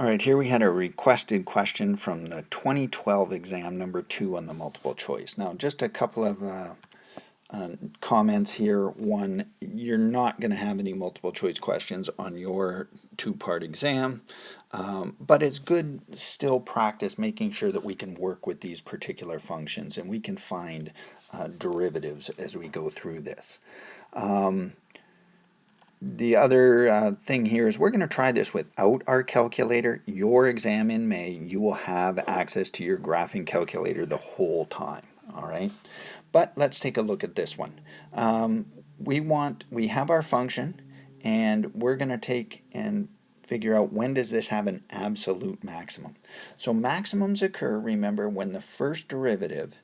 All right, here we had a requested question from the 2012 exam, number 2 on the multiple choice. Now, just a couple of comments here. One, you're not going to have any multiple choice questions on your two-part exam, but it's good still practice making sure that we can work with these particular functions and we can find derivatives as we go through this. The other thing here is we're going to try this without our calculator. Your exam in May, you will have access to your graphing calculator the whole time. All right, but let's take a look at this one. We have our function, and we're going to take and figure out when does this have an absolute maximum. So maximums occur, remember, when the first derivative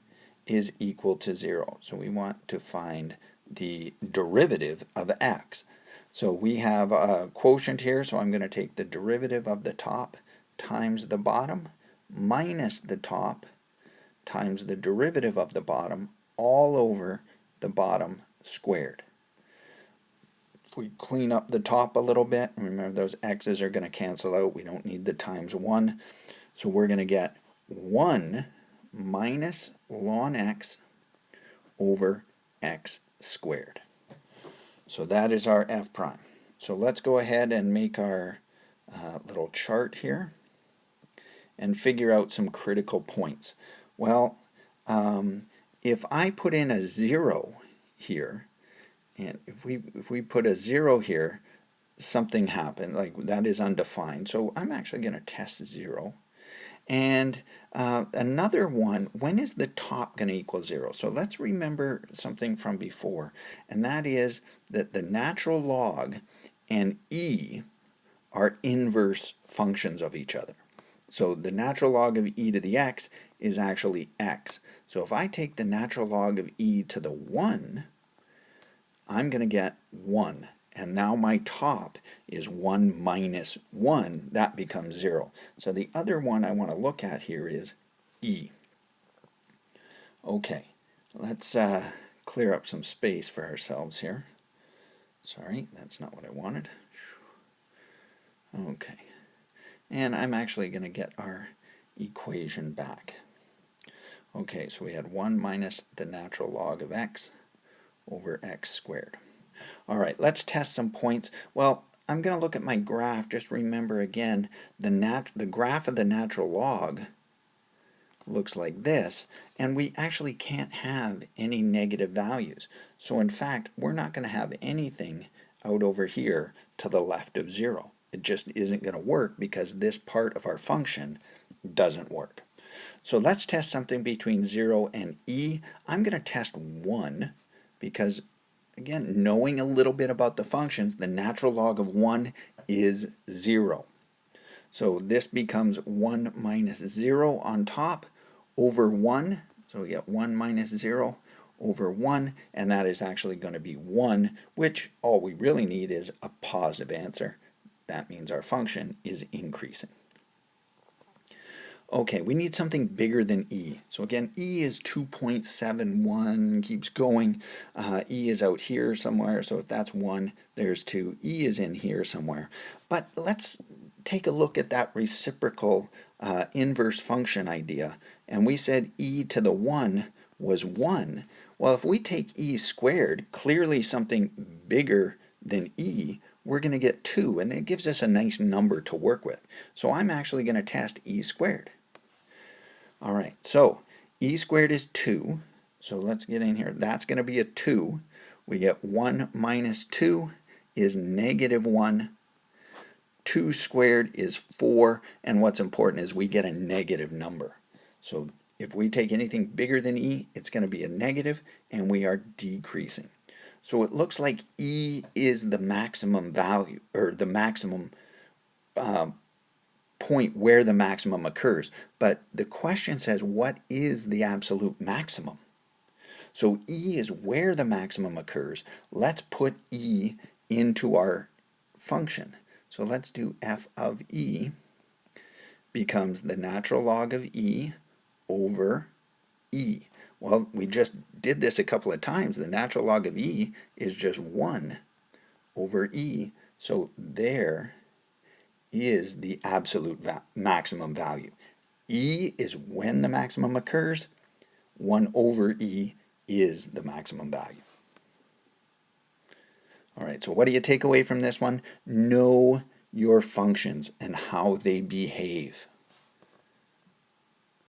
is equal to 0. So we want to find the derivative of x. So we have a quotient here, so I'm going to take the derivative of the top times the bottom minus the top times the derivative of the bottom all over the bottom squared. If we clean up the top a little bit, remember those x's are going to cancel out. We don't need the times 1. So we're going to get 1 minus ln x over x squared. So that is our f prime. So let's go ahead and make our little chart here and figure out some critical points. Well, if I put in a 0 here, and if we put a 0 here, something happened, like that is undefined. So I'm actually going to test 0. And another one, when is the top going to equal 0? So let's remember something from before, and that is that the natural log and e are inverse functions of each other. So the natural log of e to the x is actually x. So if I take the natural log of e to the 1, I'm going to get 1. And now my top is 1 minus 1. That becomes 0. So the other one I want to look at here is e. Okay, let's clear up some space for ourselves here. Sorry, that's not what I wanted. Okay, and I'm actually going to get our equation back. Okay, so we had 1 minus the natural log of x over x squared. All right, let's test some points. Well, I'm going to look at my graph. Just remember again, the graph of the natural log looks like this, and we actually can't have any negative values. So in fact, we're not going to have anything out over here to the left of 0. It just isn't going to work because this part of our function doesn't work. So let's test something between 0 and e. I'm going to test 1 because, again, knowing a little bit about the functions, the natural log of 1 is 0. So this becomes 1 minus 0 on top over 1. So we get 1 minus 0 over 1, and that is actually going to be 1, which all we really need is a positive answer. That means our function is increasing. Okay, we need something bigger than e. So again, e is 2.71, keeps going. E is out here somewhere, so if that's 1, there's 2. E is in here somewhere. But let's take a look at that reciprocal inverse function idea. And we said e to the 1 was 1. Well, if we take e squared, clearly something bigger than e, we're going to get 2, and it gives us a nice number to work with. So I'm actually going to test e squared. All right, so e squared is 2, so let's get in here. That's going to be a 2. We get 1 minus 2 is negative 1. 2 squared is 4, and what's important is we get a negative number. So if we take anything bigger than e, it's going to be a negative, and we are decreasing. So it looks like e is the maximum value, or the maximum point where the maximum occurs. But the question says, what is the absolute maximum? So e is where the maximum occurs. Let's put e into our function. So let's do f of e becomes the natural log of e over e. Well, we just did this a couple of times. The natural log of e is just 1 over e. So there is the absolute maximum value. E is when the maximum occurs. 1 over E is the maximum value. All right, so what do you take away from this one? Know your functions and how they behave.